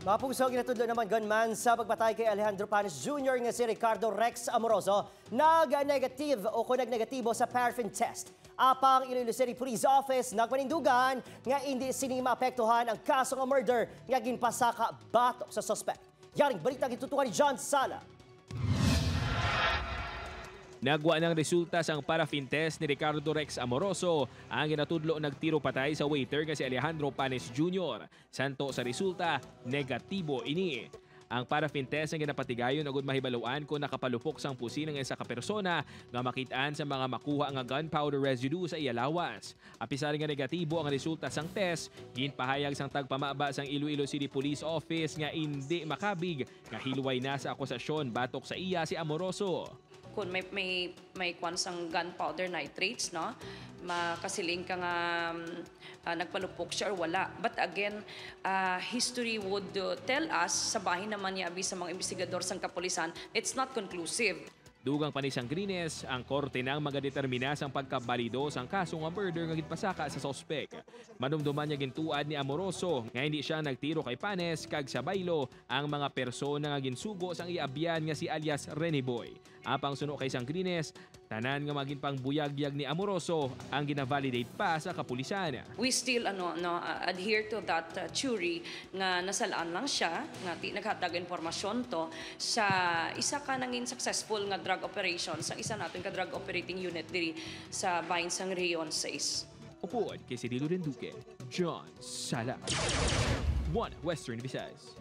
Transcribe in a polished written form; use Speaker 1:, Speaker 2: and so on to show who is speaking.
Speaker 1: Mapusog inatudlo naman gunman sa pagpatay kay Alejandro Panes Jr. nga si Ricardo Rex Amoroso nag-negative o nag-negatibo sa paraffin test. Apang Iloilo City Police Office nagpanindugan nga hindi sini maapektuhan ang kaso ng murder nga ginpasaka batok sa suspect. Yaring balita gitutukan ni John Sala.
Speaker 2: Nagwa ng resulta sang paraffin test ni Ricardo Rex Amoroso ang ginatudlo nagtiro patay sa waiter nga si Alejandro Panes Jr. Santo sa resulta, negatibo ini. Ang paraffin test ang ginapatigayon agud mahibaluan kung nakapalupok sang pusi ng isa ka persona nga makitaan sa mga makuha nga gunpowder residue sa iyalawas. Apisar nga negatibo ang resulta sang test, ginpahayag sang tagpamaba sang Iloilo City Police Office nga hindi makabig nga hilway na sa akusasyon batok sa iya si Amoroso.
Speaker 3: Kung may kwan sang gunpowder nitrates, no? Makasiling ka nga nagpalupok siya or wala. But again, history would tell us, sa bahin naman niya sa mga investigador sang kapulisan, it's not conclusive.
Speaker 2: Dugang panisang Grines, ang korte nang magadetermina sang pagkabalido sang kaso nga murder nga ginpasaka sa sospek. Manumduman niya gintuad ni Amoroso nga hindi siya nagtiro kay Panes kag sa baylo ang mga persona nga ginsugo sang iabyan nga si alias Rene Boy. Apang suno kay sang Grines, tanan nga maging pangbuyagyag ni Amoroso ang ginavalidate pa sa kapulisan.
Speaker 3: We still adhere to that theory nga nasalaan lang siya nga naghatag informasyon to sa isa ka nangin successful nga drug operation sa isa natin ka drug operating unit diri sa bahin sang Rayon 6.
Speaker 2: Upuan kay si Dilo Renduque, John Sala. 1 Western Visayas.